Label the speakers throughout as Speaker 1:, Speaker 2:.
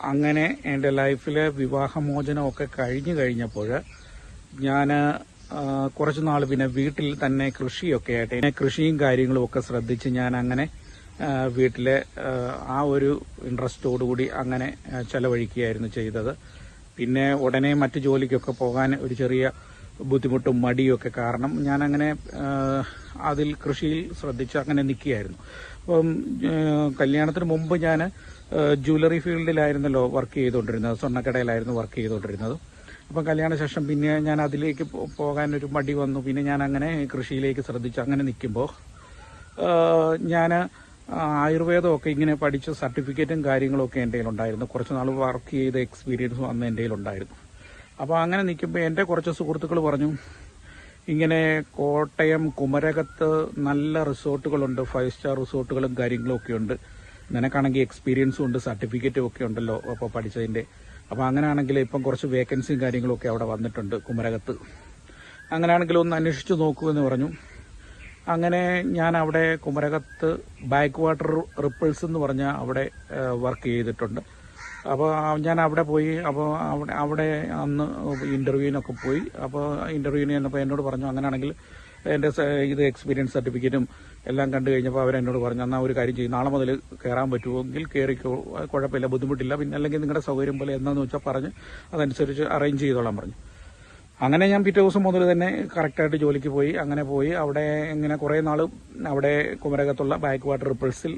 Speaker 1: അങ്ങനെ എൻ്റെ ലൈഫിലെ വിവാഹമോചനമൊക്കെ കഴിഞ്ഞപ്പോൾ ഞാൻ കുറച്ച് നാൾ പിന്നെ വീട്ടിൽ തന്നെ കൃഷിയൊക്കെ ആയിട്ട് കൃഷിയും കാര്യങ്ങളും ഒക്കെ ശ്രദ്ധിച്ച് ഞാൻ അങ്ങനെ വീട്ടിലെ ആ ഒരു ഇൻട്രസ്റ്റോടുകൂടി അങ്ങനെ ചെലവഴിക്കുകയായിരുന്നു ചെയ്തത്. പിന്നെ ഉടനെ മറ്റു ജോലിക്കൊക്കെ പോകാൻ ഒരു ചെറിയ ബുദ്ധിമുട്ടും മടിയൊക്കെ കാരണം ഞാനങ്ങനെ അതിൽ കൃഷിയിൽ ശ്രദ്ധിച്ച് അങ്ങനെ നിൽക്കുകയായിരുന്നു. അപ്പം കല്യാണത്തിന് മുമ്പ് ഞാൻ ജ്വല്ലറി ഫീൽഡിലായിരുന്നല്ലോ വർക്ക് ചെയ്തുകൊണ്ടിരുന്നത്, സ്വർണ്ണക്കടയിലായിരുന്നു വർക്ക് ചെയ്തുകൊണ്ടിരുന്നത്. അപ്പം കല്യാണശേഷം പിന്നെ ഞാൻ അതിലേക്ക് പോകാനൊരു മടി വന്നു. പിന്നെ ഞാൻ അങ്ങനെ കൃഷിയിലേക്ക് ശ്രദ്ധിച്ച് അങ്ങനെ നിൽക്കുമ്പോൾ ഞാൻ ആയുർവേദമൊക്കെ ഇങ്ങനെ പഠിച്ച സർട്ടിഫിക്കറ്റും കാര്യങ്ങളൊക്കെ എൻ്റെ കയ്യിലുണ്ടായിരുന്നു. കുറച്ച് നാൾ വർക്ക് ചെയ്ത എക്സ്പീരിയൻസും അന്ന് എൻ്റെ കയ്യിലുണ്ടായിരുന്നു. അപ്പോൾ അങ്ങനെ നിൽക്കുമ്പോൾ എൻ്റെ കുറച്ച് സുഹൃത്തുക്കൾ പറഞ്ഞു, ഇങ്ങനെ കോട്ടയം കുമരകത്ത് നല്ല റിസോർട്ടുകളുണ്ട്, 5 സ്റ്റാർ റിസോർട്ടുകളും കാര്യങ്ങളും ഒക്കെ ഉണ്ട്, നിനക്കാണെങ്കിൽ എക്സ്പീരിയൻസും ഉണ്ട്, സർട്ടിഫിക്കറ്റും ഒക്കെ ഉണ്ടല്ലോ അപ്പോൾ പഠിച്ചതിൻ്റെ. അപ്പോൾ അങ്ങനെയാണെങ്കിൽ ഇപ്പം കുറച്ച് വേക്കൻസിയും കാര്യങ്ങളൊക്കെ അവിടെ വന്നിട്ടുണ്ട് കുമരകത്ത്, അങ്ങനെയാണെങ്കിൽ ഒന്ന് അന്വേഷിച്ച് നോക്കൂ എന്ന് പറഞ്ഞു. അങ്ങനെ ഞാൻ അവിടെ കുമരകത്ത് ബാക്ക് വാട്ടർ റിപ്പിൾസ് എന്ന് പറഞ്ഞാൽ അവിടെ വർക്ക് ചെയ്തിട്ടുണ്ട്. അപ്പോൾ ഞാൻ അവിടെ പോയി. അപ്പോൾ അവിടെ അന്ന് ഇൻ്റർവ്യൂവിനൊക്കെ പോയി. അപ്പോൾ ഇൻ്റർവ്യൂവിന് ചെന്നപ്പോൾ എന്നോട് പറഞ്ഞു, അങ്ങനെയാണെങ്കിൽ എൻ്റെ ഇത് എക്സ്പീരിയൻസ് സർട്ടിഫിക്കറ്റും എല്ലാം കണ്ടു കഴിഞ്ഞപ്പോൾ അവരെന്നോട് പറഞ്ഞു, എന്നാൽ ഒരു കാര്യം ചെയ്യും, നാളെ മുതൽ കയറാൻ പറ്റുമെങ്കിൽ കയറിക്കോ, കുഴപ്പമില്ല, ബുദ്ധിമുട്ടില്ല, പിന്നെ അല്ലെങ്കിൽ നിങ്ങളുടെ സൗകര്യം പോലെ എന്താണെന്ന് വെച്ചാൽ പറഞ്ഞ് അതനുസരിച്ച് അറേഞ്ച് ചെയ്തോളാൻ പറഞ്ഞു. അങ്ങനെ ഞാൻ പിറ്റേ ദിവസം മുതൽ തന്നെ കറക്റ്റായിട്ട് ജോലിക്ക് പോയി. അങ്ങനെ പോയി അവിടെ ഇങ്ങനെ കുറേ നാൾ അവിടെ കുമരകത്തുള്ള ബാക്ക് വാട്ടർ റിപ്പിൾസിൽ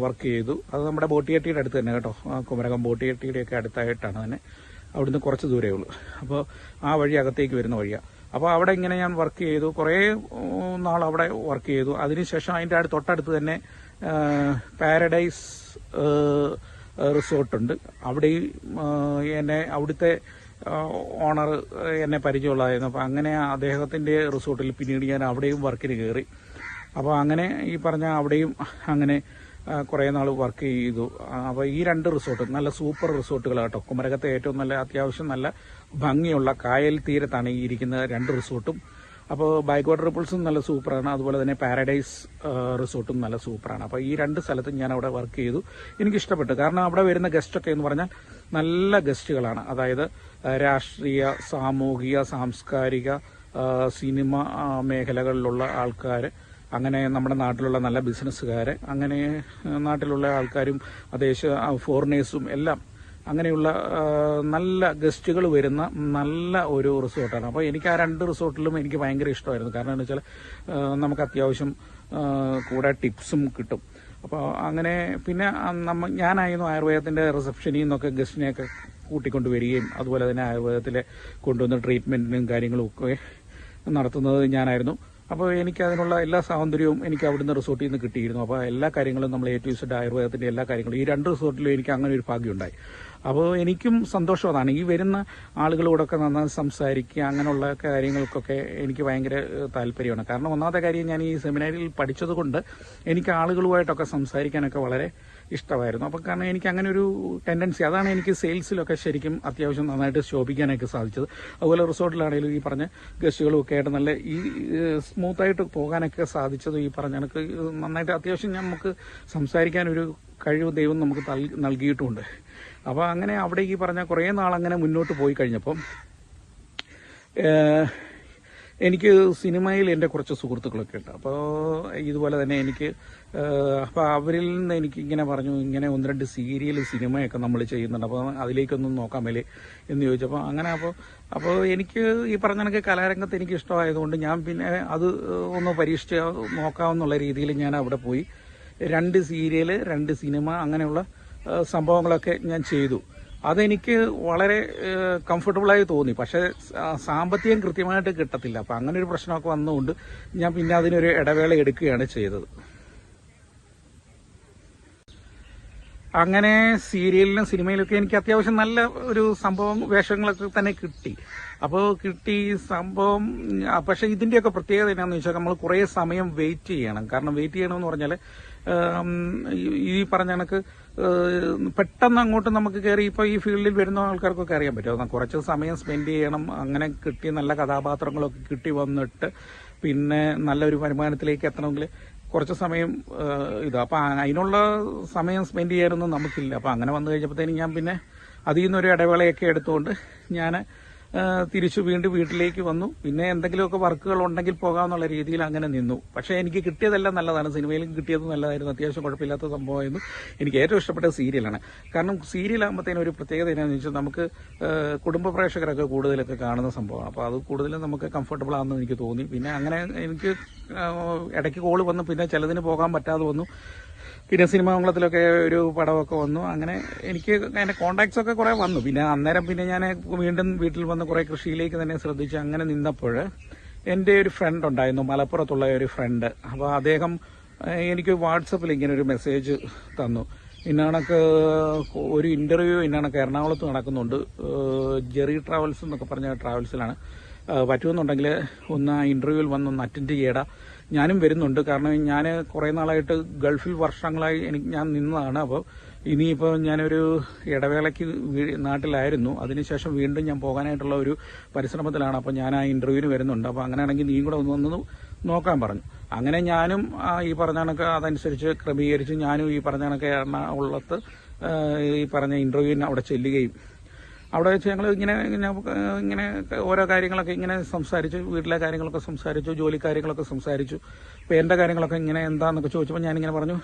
Speaker 1: വർക്ക് ചെയ്തു. അത് നമ്മുടെ ബോട്ടിയെട്ടിയുടെ അടുത്ത് തന്നെ കേട്ടോ, കുമരകം ബോട്ടിയെട്ടിയുടെയൊക്കെ അടുത്തായിട്ടാണ് തന്നെ, അവിടുന്ന് കുറച്ച് ദൂരമേ ഉള്ളൂ. അപ്പോൾ ആ വഴി അകത്തേക്ക് വരുന്ന വഴിയാണ്. അപ്പോൾ അവിടെ ഇങ്ങനെ ഞാൻ വർക്ക് ചെയ്തു, കുറേ നാൾ അവിടെ വർക്ക് ചെയ്തു. അതിനുശേഷം അതിൻ്റെ തൊട്ടടുത്ത് തന്നെ പാരഡൈസ് റിസോർട്ടുണ്ട്. അവിടെയും എന്നെ അവിടുത്തെ ഓണർ എന്നെ പരിചയമുള്ളതായിരുന്നു. അപ്പോൾ അങ്ങനെ അദ്ദേഹത്തിൻ്റെ റിസോർട്ടിൽ പിന്നീട് ഞാൻ അവിടെയും വർക്കിന് കയറി. അപ്പോൾ അങ്ങനെ ഈ പറഞ്ഞ അവിടെയും അങ്ങനെ കുറേ നാൾ വർക്ക് ചെയ്തു. അപ്പോൾ ഈ 2 റിസോർട്ടും നല്ല സൂപ്പർ റിസോർട്ടുകളാണ് കേട്ടോ. കുമരകത്തെ ഏറ്റവും നല്ല അത്യാവശ്യം നല്ല ഭംഗിയുള്ള കായൽ തീരത്താണ് ഈ ഇരിക്കുന്ന 2 റിസോർട്ടും. അപ്പോൾ ബാക്ക് വാട്ടർ റിപ്പിൾസും നല്ല സൂപ്പറാണ്, അതുപോലെ തന്നെ പാരഡൈസ് റിസോർട്ടും നല്ല സൂപ്പറാണ്. അപ്പോൾ ഈ 2 സ്ഥലത്തും ഞാൻ അവിടെ വർക്ക് ചെയ്തു. എനിക്കിഷ്ടപ്പെട്ടു, കാരണം അവിടെ വരുന്ന ഗസ്റ്റൊക്കെ എന്ന് പറഞ്ഞാൽ നല്ല ഗസ്റ്റുകളാണ്. അതായത് രാഷ്ട്രീയ, സാമൂഹിക, സാംസ്കാരിക, സിനിമ മേഖലകളിലുള്ള ആൾക്കാർ, അങ്ങനെ നമ്മുടെ നാട്ടിലുള്ള നല്ല ബിസിനസ്സുകാർ, അങ്ങനെ നാട്ടിലുള്ള ആൾക്കാരും ഫോറിനേഴ്സും എല്ലാം അങ്ങനെയുള്ള നല്ല ഗസ്റ്റുകൾ വരുന്ന നല്ല ഒരു റിസോർട്ടാണ്. അപ്പോൾ എനിക്ക് ആ 2 റിസോർട്ടിലും എനിക്ക് ഭയങ്കര ഇഷ്ടമായിരുന്നു. കാരണം എന്താ വെച്ചാൽ നമുക്ക് അത്യാവശ്യം കൂടെ ടിപ്സും കിട്ടും. അപ്പോൾ അങ്ങനെ പിന്നെ ഞാനായിരുന്നു ആയുർവേദത്തിൻ്റെ റിസപ്ഷനിൽ നിന്നൊക്കെ ഗസ്റ്റിനെയൊക്കെ കൂട്ടിക്കൊണ്ട് വരികയും അതുപോലെ തന്നെ ആയുർവേദത്തിലെ കൊണ്ടുവന്ന ട്രീറ്റ്മെൻറ്റിനും കാര്യങ്ങളും ഒക്കെ നടത്തുന്നത് ഞാനായിരുന്നു. അപ്പോൾ എനിക്ക് അതിനുള്ള എല്ലാ സ്വാതന്ത്ര്യവും എനിക്ക് അവിടുന്ന് റിസോർട്ടിൽ നിന്ന് കിട്ടിയിരുന്നു. അപ്പോൾ എല്ലാ കാര്യങ്ങളും നമ്മൾ A to Z ആയുർവേദത്തിൻ്റെ എല്ലാ കാര്യങ്ങളും ഈ 2 റിസോർട്ടിലും എനിക്ക് അങ്ങനെ ഒരു ഭാഗ്യമുണ്ടായി. അപ്പോൾ എനിക്കും സന്തോഷം അതാണ്. ഈ വരുന്ന ആളുകളോടൊക്കെ നന്നായി സംസാരിക്കുക, അങ്ങനെയുള്ള കാര്യങ്ങൾക്കൊക്കെ എനിക്ക് ഭയങ്കര താല്പര്യമാണ്. കാരണം ഒന്നാമത്തെ കാര്യം, ഞാൻ ഈ സെമിനാരിൽ പഠിച്ചതുകൊണ്ട് എനിക്ക് ആളുകളുമായിട്ടൊക്കെ സംസാരിക്കാനൊക്കെ വളരെ ഇഷ്ടമായിരുന്നു. അപ്പം കാരണം എനിക്ക് അങ്ങനെ ഒരു ടെൻഡൻസി, അതാണ് എനിക്ക് സെയിൽസിലൊക്കെ ശരിക്കും അത്യാവശ്യം നന്നായിട്ട് ശോഭിക്കാനൊക്കെ സാധിച്ചത്. അതുപോലെ റിസോർട്ടിലാണെങ്കിലും ഈ പറഞ്ഞ ഗസ്റ്റുകളും ഒക്കെ ആയിട്ട് നല്ല ഈ സ്മൂത്തായിട്ട് പോകാനൊക്കെ സാധിച്ചത് ഈ പറഞ്ഞ കണക്ക് നന്നായിട്ട് അത്യാവശ്യം നമുക്ക് സംസാരിക്കാനൊരു കഴിവ് ദൈവം നമുക്ക് നൽകിയിട്ടുമുണ്ട്. അപ്പോൾ അങ്ങനെ അവിടെ ഈ പറഞ്ഞ കുറേ നാളങ്ങനെ മുന്നോട്ട് പോയി കഴിഞ്ഞപ്പം എനിക്ക് സിനിമയിൽ എൻ്റെ കുറച്ച് സുഹൃത്തുക്കളൊക്കെ ഉണ്ട്. അപ്പോൾ ഇതുപോലെ തന്നെ എനിക്ക് അപ്പോൾ അവരിൽ നിന്ന് എനിക്ക് ഇങ്ങനെ പറഞ്ഞു, ഇങ്ങനെ 1-2 സീരിയൽ സിനിമയൊക്കെ നമ്മൾ ചെയ്യുന്നുണ്ട്, അപ്പോൾ അതിലേക്കൊന്നും നോക്കാൻ മേലെ എന്ന് ചോദിച്ചപ്പോൾ അങ്ങനെ അപ്പോൾ എനിക്ക് ഈ പറഞ്ഞ കണക്ക് കലാരംഗത്ത് എനിക്ക് ഇഷ്ടമായതുകൊണ്ട് ഞാൻ പിന്നെ അത് ഒന്ന് പരീക്ഷിച്ച് നോക്കാമെന്നുള്ള രീതിയിൽ ഞാൻ അവിടെ പോയി 2 സീരിയൽ 2 സിനിമ അങ്ങനെയുള്ള സംഭവങ്ങളൊക്കെ ഞാൻ ചെയ്തു. അതെനിക്ക് വളരെ കംഫർട്ടബിളായി തോന്നി. പക്ഷേ സാമ്പത്തികം കൃത്യമായിട്ട് കിട്ടത്തില്ല. അപ്പം അങ്ങനെ ഒരു പ്രശ്നമൊക്കെ വന്നുകൊണ്ട് ഞാൻ പിന്നെ അതിനൊരു ഇടവേള എടുക്കുകയാണ് ചെയ്തത്. അങ്ങനെ സീരിയലിലും സിനിമയിലൊക്കെ എനിക്ക് അത്യാവശ്യം നല്ല ഒരു സംഭവം വേഷങ്ങളൊക്കെ തന്നെ കിട്ടി. അപ്പോൾ കിട്ടി സംഭവം. പക്ഷെ ഇതിൻ്റെയൊക്കെ പ്രത്യേകത എന്നാന്ന് വെച്ചാൽ നമ്മൾ കുറേ സമയം വെയിറ്റ് ചെയ്യണം. കാരണം വെയിറ്റ് ചെയ്യണമെന്ന് പറഞ്ഞാൽ ഈ പറഞ്ഞ കണക്ക് പെട്ടെന്ന് അങ്ങോട്ട് നമുക്ക് കയറി ഇപ്പോൾ ഈ ഫീൽഡിൽ വരുന്ന ആൾക്കാർക്കൊക്കെ അറിയാൻ പറ്റും, കുറച്ച് സമയം സ്പെൻഡ് ചെയ്യണം. അങ്ങനെ കിട്ടി നല്ല കഥാപാത്രങ്ങളൊക്കെ കിട്ടി വന്നിട്ട് പിന്നെ നല്ലൊരു വരുമാനത്തിലേക്ക് എത്തണമെങ്കിൽ കുറച്ച് സമയം അപ്പം അതിനുള്ള സമയം സ്പെൻഡ് ചെയ്യാനൊന്നും നമുക്കില്ല. അപ്പം അങ്ങനെ വന്നു കഴിഞ്ഞപ്പോഴത്തേനും ഞാൻ പിന്നെ അതിൽ നിന്നൊരു ഇടവേളയൊക്കെ എടുത്തുകൊണ്ട് ഞാൻ തിരിച്ചു വീണ്ടും വീട്ടിലേക്ക് വന്നു. പിന്നെ എന്തെങ്കിലുമൊക്കെ വർക്കുകൾ ഉണ്ടെങ്കിൽ പോകാമെന്നുള്ള രീതിയിൽ അങ്ങനെ നിന്നു. പക്ഷേ എനിക്ക് കിട്ടിയതെല്ലാം നല്ലതാണ്. സിനിമയിലും കിട്ടിയത് നല്ലതായിരുന്നു, അത്യാവശ്യം കുഴപ്പമില്ലാത്ത സംഭവമായിരുന്നു. എനിക്ക് ഏറ്റവും ഇഷ്ടപ്പെട്ട സീരിയലാണ്. കാരണം സീരിയലാകുമ്പോഴത്തേനും ഒരു പ്രത്യേകത എന്നാന്ന് വെച്ചാൽ നമുക്ക് കുടുംബ പ്രേക്ഷകരൊക്കെ കൂടുതലൊക്കെ കാണുന്ന സംഭവമാണ്. അപ്പോൾ അത് കൂടുതലും നമുക്ക് കംഫർട്ടബിൾ ആണെന്ന് എനിക്ക് തോന്നി. പിന്നെ അങ്ങനെ എനിക്ക് ഇടയ്ക്ക് കോള് വന്നു, പിന്നെ ചിലതിന് പോകാൻ പറ്റാതെ വന്നു. പിന്നെ സിനിമാമംഗളത്തിലൊക്കെ ഒരു പടമൊക്കെ വന്നു. അങ്ങനെ എനിക്ക് അതിന്റെ കോണ്ടാക്ട്സ് ഒക്കെ കുറെ വന്നു. പിന്നെ അന്നേരം പിന്നെ ഞാൻ വീണ്ടും വീട്ടിൽ വന്ന് കുറെ കൃഷിയിലേക്ക് തന്നെ ശ്രദ്ധിച്ച് അങ്ങനെ നിന്നപ്പോൾ എൻ്റെ ഒരു ഫ്രണ്ട് ഉണ്ടായിരുന്നു, മലപ്പുറത്തുള്ള ഒരു ഫ്രണ്ട്. അപ്പോൾ അദ്ദേഹം എനിക്ക് വാട്സപ്പിൽ ഇങ്ങനെ ഒരു മെസ്സേജ് തന്നു. ഇന്നണക്ക് ഒരു ഇന്റർവ്യൂ ഇന്നണക്ക് എറണാകുളത്ത് നടക്കുന്നുണ്ട്, ജെറി ട്രാവൽസ് എന്നൊക്കെ പറഞ്ഞ ട്രാവൽസിലാണ്. പറ്റുമെന്നുണ്ടെങ്കിൽ ഒന്ന് ആ ഇന്റർവ്യൂവിൽ വന്നൊന്ന് അറ്റൻഡ് ചെയ്യടാ, ഞാനും വരുന്നുണ്ട്. കാരണം ഞാൻ കുറേ നാളായിട്ട് ഗൾഫിൽ വർഷങ്ങളായി ഞാൻ നിന്നതാണ്. അപ്പോൾ ഇനിയിപ്പോൾ ഞാനൊരു ഇടവേളയ്ക്ക് നാട്ടിലായിരുന്നു, അതിനുശേഷം വീണ്ടും ഞാൻ പോകാനായിട്ടുള്ള ഒരു പരിശ്രമത്തിലാണ്. അപ്പോൾ ഞാൻ ആ ഇന്റർവ്യൂവിന് വരുന്നുണ്ട്. അപ്പോൾ അങ്ങനെയാണെങ്കിൽ നീ കൂടെ ഒന്ന് നോക്കാൻ പറഞ്ഞു. അങ്ങനെ ഞാനും ഈ പറഞ്ഞ കണക്ക് അതനുസരിച്ച് ക്രമീകരിച്ച് ഞാനും ഈ പറഞ്ഞ കണക്ക് എറണാകുളത്ത് ഈ പറഞ്ഞ ഇന്റർവ്യൂവിന് അവിടെ ചെല്ലുകയും അവിടെ വെച്ച് ഞങ്ങൾ ഇങ്ങനെ ഓരോ കാര്യങ്ങളൊക്കെ ഇങ്ങനെ സംസാരിച്ചു, വീട്ടിലെ കാര്യങ്ങളൊക്കെ സംസാരിച്ചു, ജോലി കാര്യങ്ങളൊക്കെ സംസാരിച്ചു. അപ്പോൾ എൻ്റെ കാര്യങ്ങളൊക്കെ ഇങ്ങനെ എന്താണെന്നൊക്കെ ചോദിച്ചപ്പോൾ ഞാനിങ്ങനെ പറഞ്ഞു,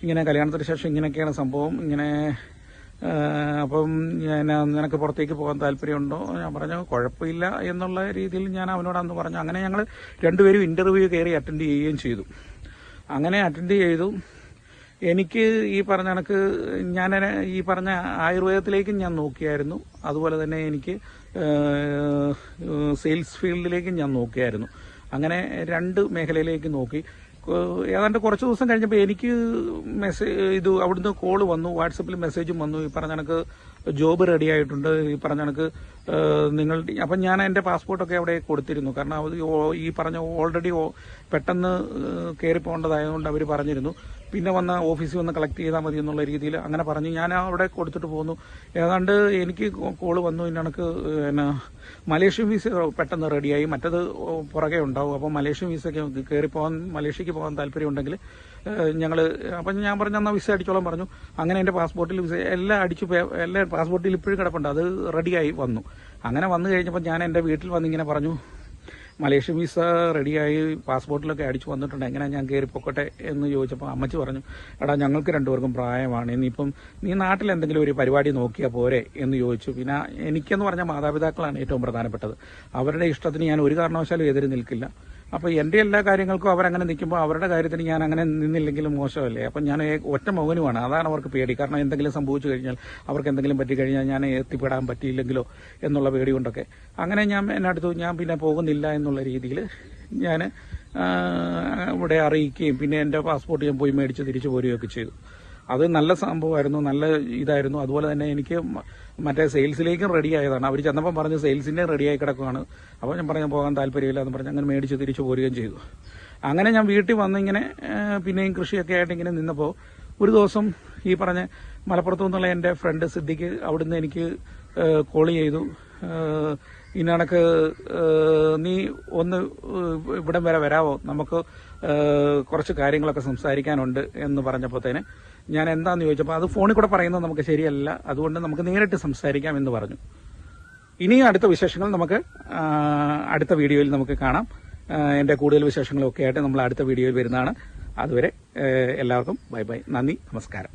Speaker 1: ഇങ്ങനെ കല്യാണത്തിന് ശേഷം ഇങ്ങനെയൊക്കെയാണ് സംഭവം, ഇങ്ങനെ അപ്പം നിനക്ക് പുറത്തേക്ക് പോകാൻ താല്പര്യമുണ്ടോ? ഞാൻ പറഞ്ഞു കുഴപ്പമില്ല എന്നുള്ള രീതിയിൽ ഞാൻ അവനോട് അന്ന് പറഞ്ഞു. അങ്ങനെ ഞങ്ങൾ രണ്ടുപേരും ഇന്റർവ്യൂ കയറി അറ്റൻഡ് ചെയ്യുകയും ചെയ്തു. അങ്ങനെ അറ്റൻഡ് ചെയ്തു. എനിക്ക് ഈ പറഞ്ഞ കണക്ക് ഞാൻ ഈ പറഞ്ഞ ആയുർവേദത്തിലേക്കും ഞാൻ നോക്കിയായിരുന്നു, അതുപോലെ തന്നെ എനിക്ക് സെയിൽസ് ഫീൽഡിലേക്കും ഞാൻ നോക്കിയായിരുന്നു. അങ്ങനെ രണ്ട് മേഖലയിലേക്ക് നോക്കി. ഏതാണ്ട് കുറച്ച് ദിവസം കഴിഞ്ഞപ്പോൾ എനിക്ക് അവിടുന്ന് കോള് വന്നു, വാട്സപ്പിൽ മെസ്സേജും വന്നു. ഈ പറഞ്ഞ കണക്ക് ജോബ് റെഡി ആയിട്ടുണ്ട്, ഈ പറഞ്ഞ കണക്ക് നിങ്ങൾ. അപ്പം ഞാൻ എൻ്റെ പാസ്പോർട്ടൊക്കെ അവിടെ കൊടുത്തിരുന്നു. കാരണം അത് ഈ പറഞ്ഞ ഓൾറെഡി പെട്ടെന്ന് കയറി പോകേണ്ടതായതുകൊണ്ട് അവർ പറഞ്ഞിരുന്നു, പിന്നെ വന്ന് ഓഫീസിൽ വന്ന് കളക്ട് ചെയ്താൽ മതി എന്നുള്ള രീതിയിൽ അങ്ങനെ പറഞ്ഞ് ഞാൻ അവിടെ കൊടുത്തിട്ട് പോന്നു. ഏതാണ്ട് എനിക്ക് കോള് വന്നു, കണക്ക് മലേഷ്യൻ വിസ പെട്ടെന്ന് റെഡിയായി, മറ്റത് പുറകെ ഉണ്ടാവും. അപ്പോൾ മലേഷ്യൻ വിസയ്ക്ക് കയറി പോകാൻ, മലേഷ്യക്ക് പോകാൻ താല്പര്യമുണ്ടെങ്കിൽ അപ്പം ഞാൻ പറഞ്ഞു എന്നാൽ വിസ അടിച്ചോളാൻ പറഞ്ഞു. അങ്ങനെ എൻ്റെ പാസ്പോർട്ടിൽ വിസ എല്ലാം എല്ലാ പാസ്പോർട്ടിൽ ഇപ്പോഴും കിടപ്പുണ്ട്, അത് റെഡിയായി വന്നു. അങ്ങനെ വന്നു കഴിഞ്ഞപ്പോൾ ഞാൻ എൻ്റെ വീട്ടിൽ വന്നിങ്ങനെ പറഞ്ഞു, മലേഷ്യൻ വിസ റെഡിയായി, പാസ്പോർട്ടിലൊക്കെ അടിച്ചു വന്നിട്ടുണ്ട്, എങ്ങനെ ഞാൻ കയറി പൊക്കട്ടെ എന്ന് ചോദിച്ചപ്പോൾ അമ്മച്ചി പറഞ്ഞു, എടാ ഞങ്ങൾക്ക് രണ്ടുപേർക്കും പ്രായമാണ്, ഇനിയിപ്പം നീ നാട്ടിൽ എന്തെങ്കിലും ഒരു പരിപാടി നോക്കിയാൽ പോരെ എന്ന് ചോദിച്ചു. പിന്നെ എനിക്കെന്ന് പറഞ്ഞാൽ മാതാപിതാക്കളാണ് ഏറ്റവും പ്രധാനപ്പെട്ടത്. അവരുടെ ഇഷ്ടത്തിന് ഞാൻ ഒരു കാരണവശാലും എതിര് നിൽക്കില്ല. അപ്പോൾ എൻ്റെ എല്ലാ കാര്യങ്ങൾക്കും അവരങ്ങനെ നിൽക്കുമ്പോൾ അവരുടെ കാര്യത്തിന് ഞാൻ അങ്ങനെ നിന്നില്ലെങ്കിലും മോശമല്ലേ. അപ്പം ഞാൻ ഒറ്റ മൗനമാണ്, അതാണ് അവർക്ക് പേടി. കാരണം എന്തെങ്കിലും സംഭവിച്ചു കഴിഞ്ഞാൽ, അവർക്ക് എന്തെങ്കിലും പറ്റിക്കഴിഞ്ഞാൽ ഞാൻ എത്തിപ്പെടാൻ പറ്റിയില്ലെങ്കിലോ എന്നുള്ള പേടി കൊണ്ടൊക്കെ അങ്ങനെ എന്നടുത്തു ഞാൻ പിന്നെ പോകുന്നില്ല എന്നുള്ള രീതിയിൽ ഞാൻ ഇവിടെ അറിയിക്കുകയും പിന്നെ എൻ്റെ പാസ്പോർട്ട് ഞാൻ പോയി മേടിച്ച് തിരിച്ചു പോരുകയൊക്കെ ചെയ്തു. അത് നല്ല സംഭവമായിരുന്നു, നല്ല ഇതായിരുന്നു. അതുപോലെ തന്നെ എനിക്ക് മറ്റേ സെയിൽസിലേക്കും റെഡി ആയതാണ്. അവർ ചെന്നപ്പം പറഞ്ഞ് സെയിൽസിൻ്റെ റെഡിയായി കിടക്കുകയാണ്. അപ്പോൾ ഞാൻ പറഞ്ഞു പോകാൻ താല്പര്യമില്ല എന്ന് പറഞ്ഞ് അങ്ങനെ മേടിച്ച് തിരിച്ചു പോരുകയും ചെയ്തു. അങ്ങനെ ഞാൻ വീട്ടിൽ വന്നിങ്ങനെ പിന്നെയും കൃഷിയൊക്കെ ആയിട്ട് ഇങ്ങനെ നിന്നപ്പോൾ ഒരു ദിവസം ഈ പറഞ്ഞ മലപ്പുറത്തു നിന്നുള്ള എൻ്റെ ഫ്രണ്ട് സിദ്ദിഖ് അവിടുന്ന് എനിക്ക് കോൾ ചെയ്തു. ഇന്നണക്ക് നീ ഒന്ന് ഇവിടം വരെ വരാവോ, നമുക്ക് കുറച്ച് കാര്യങ്ങളൊക്കെ സംസാരിക്കാനുണ്ട് എന്ന് പറഞ്ഞപ്പോഴത്തേന് ഞാൻ എന്താന്ന് ചോദിച്ചപ്പോൾ അത് ഫോണിൽ കൂടെ പറയുന്നത് നമുക്ക് ശരിയല്ല, അതുകൊണ്ട് നമുക്ക് നേരിട്ട് സംസാരിക്കാം എന്ന് പറഞ്ഞു. ഇനിയും അടുത്ത വിശേഷങ്ങൾ നമുക്ക് അടുത്ത വീഡിയോയിൽ നമുക്ക് കാണാം. എൻ്റെ കൂടുതൽ വിശേഷങ്ങളൊക്കെ ആയിട്ട് നമ്മൾ അടുത്ത വീഡിയോയിൽ വരുന്നതാണ്. അതുവരെ എല്ലാവർക്കും ബൈ ബൈ, നന്ദി, നമസ്കാരം.